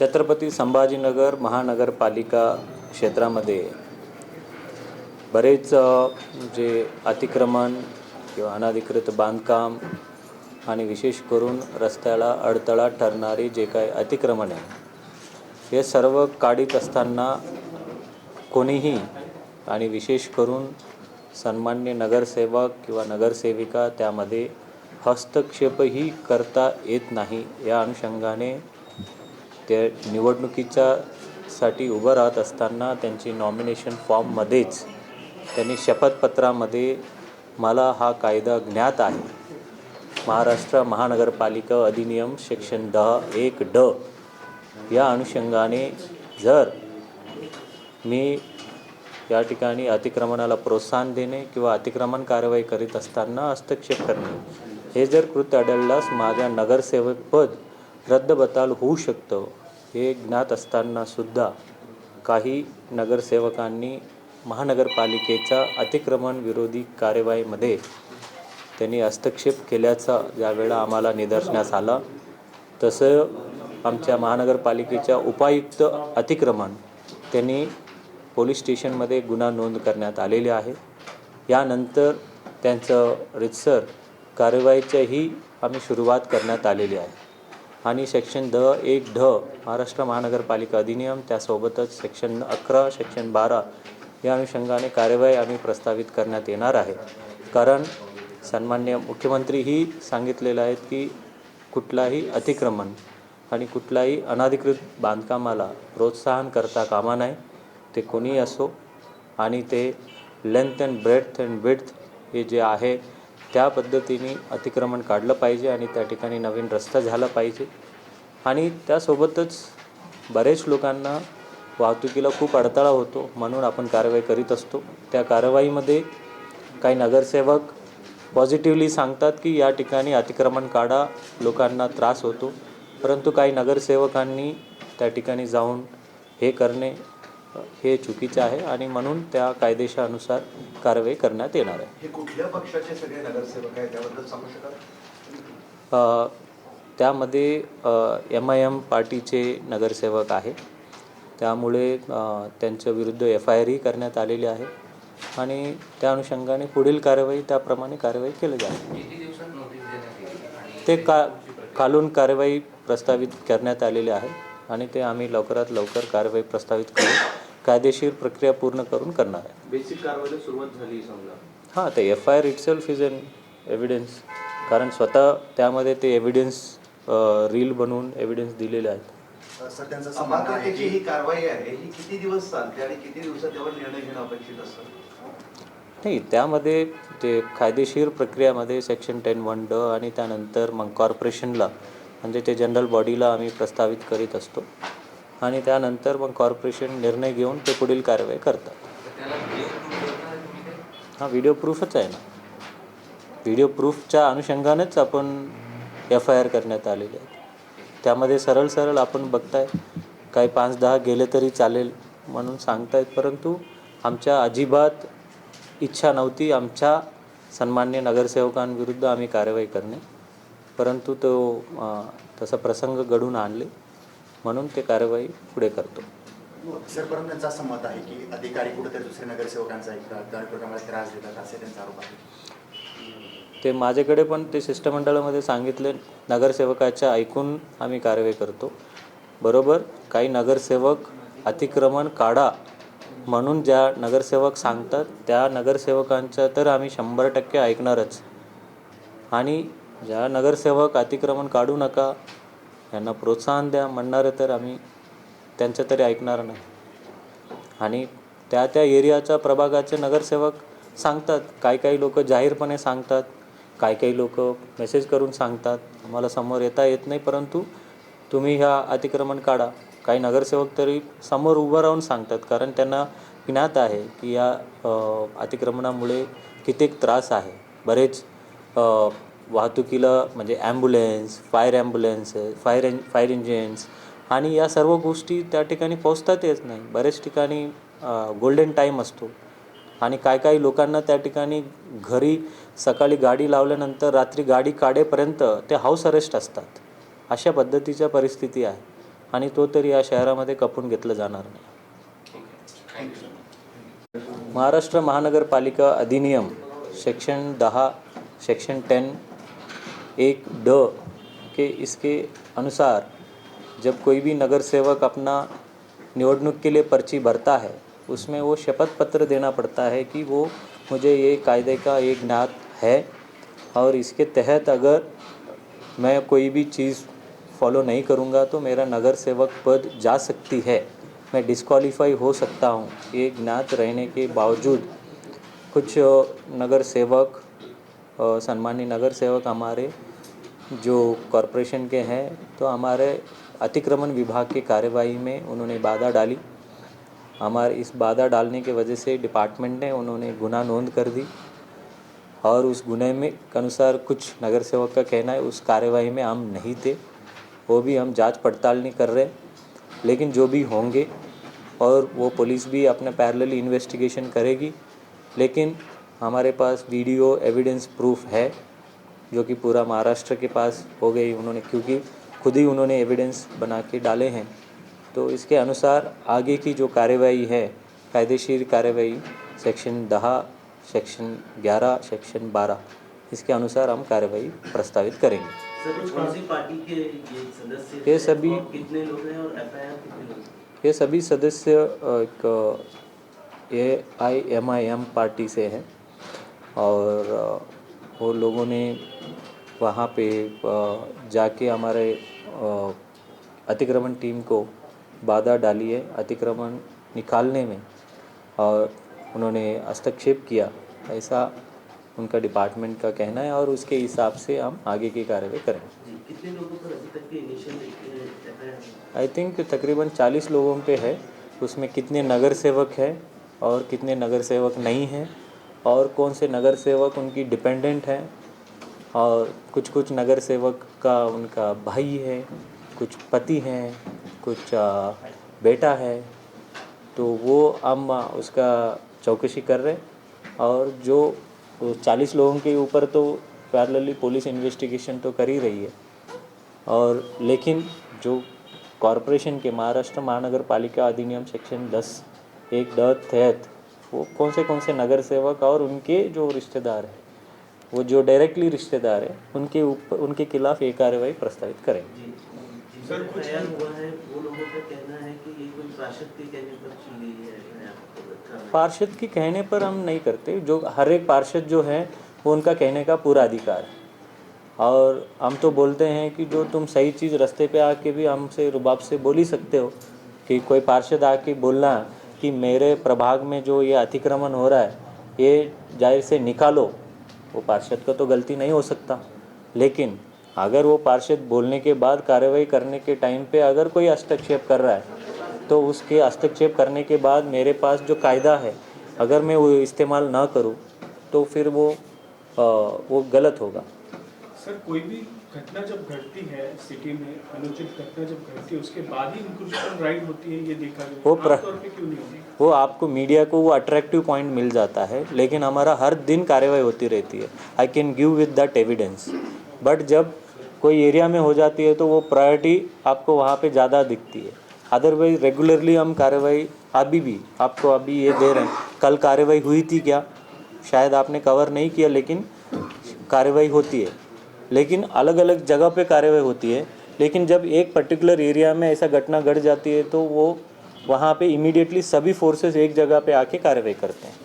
छत्रपती संभाजीनगर महानगरपालिका क्षेत्रामध्ये बरेच जे अतिक्रमण किंवा अनधिकृत बांधकाम आणि विशेष करून रस्त्याला अडथळा ठरणारे जे काही अतिक्रमण आहे हे सर्व काढीत असताना कोणीही आणि विशेष करून सन्मान्य नगरसेवक किंवा नगरसेविका त्यामध्ये हस्तक्षेपही करता येत नाही। या अनुषंगाने ते निवडणुकीच्यासाठी उभं राहत असताना त्यांची नॉमिनेशन फॉर्ममध्येच त्यांनी शपथपत्रामध्ये मला हा कायदा ज्ञात आहे, महाराष्ट्र महानगरपालिका अधिनियम सेक्शन 10(1)(ड) या अनुषंगाने जर मी या ठिकाणी अतिक्रमणाला प्रोत्साहन देणे किंवा अतिक्रमण कारवाई करीत असताना हस्तक्षेप करणे हे जर कृत्य आढळल्यास माझ्या नगरसेवक पद रद्दबातल होऊ शकतं। हे ज्ञात असताना सुद्धा काही नगरसेवकांनी महानगरपालिकेच्या अतिक्रमण विरोधी कार्यवाहीमध्ये त्यांनी हस्तक्षेप केल्याचा ज्यावेळेला आम्हाला निदर्शनास आला, तसं आमच्या महानगरपालिकेच्या उपायुक्त अतिक्रमण त्यांनी पोलीस स्टेशनमध्ये गुन्हा नोंद करण्यात आलेले आहे। यानंतर त्यांचं रितसर कारवाईचीही आम्ही सुरुवात करण्यात आलेली आहे आणि सेक्शन 10(1)(ड) महाराष्ट्र महानगरपालिका अधिनियम त्यासोबतच सेक्शन 11 सेक्शन 12 या अनुषंगाने कार्यवाही आम्ही प्रस्तावित करण्यात येणार आहे। कारण सन्माननीय मुख्यमंत्रीही सांगितलेलं आहे की कुठलाही अतिक्रमण आणि कुठलाही अनधिकृत बांधकामाला प्रोत्साहन करता कामा नये, ते कोणी असो आणि ते length and breadth and width हे जे आहे त्या पद्धतीने अतिक्रमण काढलं पाहिजे आणि त्या ठिकाणी नवीन रस्ता झाला पाहिजे। आणि त्यासोबतच बरेच लोकांना वाहतुकीला खूप अडथळा होतो, म्हणून आपण कारवाई करीत असतो। त्या कारवाईमध्ये काही नगरसेवक पॉझिटिव्हली सांगतात की या ठिकाणी अतिक्रमण काढा, लोकांना त्रास होतो, परंतु काही नगरसेवकांनी त्या ठिकाणी जाऊन हे करणे हे चुकीचे आहे आणि म्हणून त्या कायदेशीरानुसार कारवाई करण्यात येणार आहे। हे कुठल्या पक्षाचे सगळे नगरसेवक आहेत त्याबद्दल सांगू शकाल? त्यामध्ये MIM पार्टीचे नगरसेवक आहे, त्यामुळे त्यांच्या विरुद्ध FIR करण्यात आलेली आहे आणि त्या अनुषंगाने पुढील कारवाई त्याप्रमाणे कारवाई केली जाईल। ते कालून कारवाई प्रस्तावित करण्यात आलेली आहे आणि ते आम्ही लवकरात लवकर कारवाई प्रस्तावित करून कायदेशीर प्रक्रिया पूर्ण करून करणार आहे। बेसिक कारवाईला सुरुवात झाली समजा? हां, ते FIR itself is an evidence, कारण स्वतः त्यामध्ये ते एव्हिडन्स रील बनवून एव्हिडन्स दिलेले आहेत। सर, त्यांचं समाजाची ही कारवाई आहे ही किती दिवस चालते आणि किती दिवसात त्यावर निर्णय घेणं अपेक्षित असतं? नाही, त्यामध्ये ते कायदेशीर प्रक्रियामध्ये सेक्शन 10(1)(ड) आणि त्यानंतर मग कॉर्पोरेशनला म्हणजे ते जनरल बॉडीला आम्ही प्रस्तावित करीत असतो आणि त्यानंतर मग कॉर्पोरेशन निर्णय घेऊन ते पुढील कारवाई करतात। हां, व्हिडिओ प्रूफच आहे ना, व्हिडिओ प्रूफच्या अनुषंगानेच आपण FIR करण्यात आलेले आहे। त्यामध्ये सरळ आपण बघताय काही 5-10 गेले तरी चालेल म्हणून सांगतायत, परंतु आमच्या अजिबात इच्छा नव्हती आमच्या सन्मान्य नगरसेवकांविरुद्ध आम्ही कारवाई करणे, परंतु तो तसा प्रसंग घडून आणले म्हणून ते कारवाई पुढे करतो। सर, परंतु त्यांचं असं मत आहे की अधिकारी कुठेतरी दुसऱ्या नगरसेवकांचा ऐकतात, कार्यक्रमाला त्रास देतात असे त्यांचा आरोप आहे। ते माझ्याकडे पण ते शिष्टमंडळामध्ये सांगितले, नगरसेवकाच्या ऐकून आम्ही कारवाई करतो। बरोबर, काही नगरसेवक अतिक्रमण काढा म्हणून ज्या नगरसेवक सांगतात त्या नगरसेवकांचं तर आम्ही 100% ऐकणारच आणि ज्या नगरसेवक अतिक्रमण काढू नका यांना प्रोत्साहन द्या म्हणणारे तर आम्ही त्यांचं तरी ऐकणार नाही। आणि त्या एरियाचा प्रभागाचे नगरसेवक सांगतात, काही लोक जाहीरपणे सांगतात, काही लोक मेसेज करून सांगतात, आम्हाला समोर येत नाही, परंतु तुम्ही ह्या अतिक्रमण काढा। काही नगरसेवक तरी समोर उभं राहून सांगतात, कारण त्यांना ज्ञात आहे की या अतिक्रमणामुळे कित्येक त्रास आहे। बरेच वाहतुकीला म्हणजे ॲम्ब्युलन्स, फायर इंजिन्स आणि या सर्व गोष्टी त्या ठिकाणी पोहोचतात येत नाही। बरेच ठिकाणी गोल्डन टाईम असतो आणि काही लोकांना त्या ठिकाणी घरी सकाळी गाडी लावल्यानंतर रात्री गाडी काढेपर्यंत ते हाऊस अरेस्ट असतात। अशा पद्धतीच्या परिस्थिती आहे आणि तो तरी या शहरामध्ये खपून घेतलं जाणार नाही. महाराष्ट्र महानगरपालिका अधिनियम सेक्शन 10 सेक्शन 10(1)(ड) के इसके अनुसार जब कोई भी नगर सेवक अपना निवडणूक के लिए पर्ची भरता है उसमें वो शपथ पत्र देना पड़ता है कि वो मुझे ये कायदे का एक ज्ञात है और इसके तहत अगर मैं कोई भी चीज़ फॉलो नहीं करूँगा तो मेरा नगर सेवक पद जा सकती है, मैं डिस्क्वालीफाई हो सकता हूँ. ये ज्ञात रहने के बावजूद कुछ नगर सेवक सम्मानीय नगर सेवक हमारे जो कॉरपोरेशन के हैं तो हमारे अतिक्रमण विभाग की कार्यवाही में उन्होंने बाधा डाली. हमारे इस बाधा डालने की वजह से डिपार्टमेंट ने उन्होंने गुनाह नोंद कर दी और उस गुनाह में के अनुसार कुछ नगर सेवक का कहना है उस कार्यवाही में हम नहीं थे, वो भी हम जांच पड़ताल नहीं कर रहे. लेकिन जो भी होंगे और वो पुलिस भी अपना पैरेलल इन्वेस्टिगेशन करेगी, लेकिन हमारे पास वीडियो एविडेंस प्रूफ है जो कि पूरा महाराष्ट्र के पास हो गई उन्होंने, क्योंकि खुद ही उन्होंने एविडेंस बना के डाले हैं. तो इसके अनुसार आगे की जो कार्यवाही है कायदेशीर कार्यवाही सेक्शन 10 सेक्शन 11 सेक्शन 12 इसके अनुसार हम कार्यवाही प्रस्तावित करेंगे. सर, कौन सी पार्टी के ये सदस्य ये थे सभी और कितने लोग हैं और एफआईआर कितने लोग हैं? ये सभी सदस्य एक AIMIM पार्टी से हैं और वो लोगों ने वहाँ पे जाके हमारे अतिक्रमण टीम को बाधा डाली है अतिक्रमण निकालने में और उन्होंने हस्तक्षेप किया, ऐसा उनका डिपार्टमेंट का कहना है और उसके हिसाब से हम आगे की कार्रवाई करेंगे. जी, कितने लोगों पर अभी तक के इनिशियल एफआईआर? आई थिंक तकरीबन 40 लोगों पे है. उसमें कितने नगर सेवक हैं और कितने नगर सेवक नहीं हैं और कौन से नगर सेवक उनकी डिपेंडेंट हैं और कुछ नगर सेवक का उनका भाई है, कुछ पति हैं, कुछ बेटा है, तो वो हम उसका चौकसी कर रहे हैं और जो 40 लोगों के ऊपर तो पैरेलली पुलिस इन्वेस्टिगेशन तो कर ही रही है. और लेकिन जो कॉरपोरेशन के महाराष्ट्र महानगर पालिका अधिनियम सेक्शन 10(1)(ड) तहत वो कौन से नगर सेवक और उनके जो रिश्तेदार हैं, वो जो डायरेक्टली रिश्तेदार हैं उनके ऊपर उनके खिलाफ ये कार्रवाई प्रस्तावित करेंगे. सर, एफआईआर हुआ है वो लोगों का कहना है कि ये कोई पार्षद के कहने पर की गई है. पार्षद के कहने पर हम नहीं करते. जो हर एक पार्षद जो है वो उनका कहने का पूरा अधिकार है और हम तो बोलते हैं कि जो तुम सही चीज़ रास्ते पे आके भी हमसे रुबाब से बोल ही सकते हो कि कोई पार्षद आके बोलना कि मेरे प्रभाग में जो ये अतिक्रमण हो रहा है ये जाहिर से निकालो, वो पार्षद का तो गलती नहीं हो सकता. लेकिन अगर वो पार्षद बोलने के बाद कार्रवाई करने के टाइम पे अगर कोई हस्तक्षेप कर रहा है तो उसके हस्तक्षेप करने के बाद मेरे पास जो कायदा है अगर मैं वो इस्तेमाल ना करूं तो फिर वो गलत होगा. सर, कोई भी घटना जब घटती है सिटी में, अनुचित घटना जब घटती है उसके बाद ही इंक्रूजन राइट होती है, ये देखा गया. वो आमतौर पे क्यों नहीं होती? वो आपको मीडिया को वो अट्रैक्टिव पॉइंट मिल जाता है, लेकिन हमारा हर दिन कार्रवाई होती रहती है. आई कैन गिव विद दैट एविडेंस, बट जब कोई एरिया में हो जाती है तो वो प्रायोरिटी आपको वहाँ पे ज़्यादा दिखती है. अदरवाइज रेगुलरली हम कार्रवाई अभी भी आपको अभी ये दे रहे हैं. कल कार्रवाई हुई थी क्या, शायद आपने कवर नहीं किया, लेकिन कार्रवाई होती है. लेकिन अलग अलग जगह पे कार्रवाई होती है, लेकिन जब एक पर्टिकुलर एरिया में ऐसा घटना घट जाती है तो वो वहाँ पे इमीडिएटली सभी फोर्सेस एक जगह पे आके कार्रवाई करते हैं.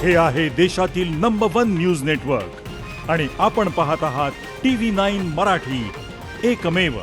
हे आहे देशातील नंबर 1 न्यूज नेटवर्क आणि आपण पाहत आहात TV9 मराठी, एकमेव.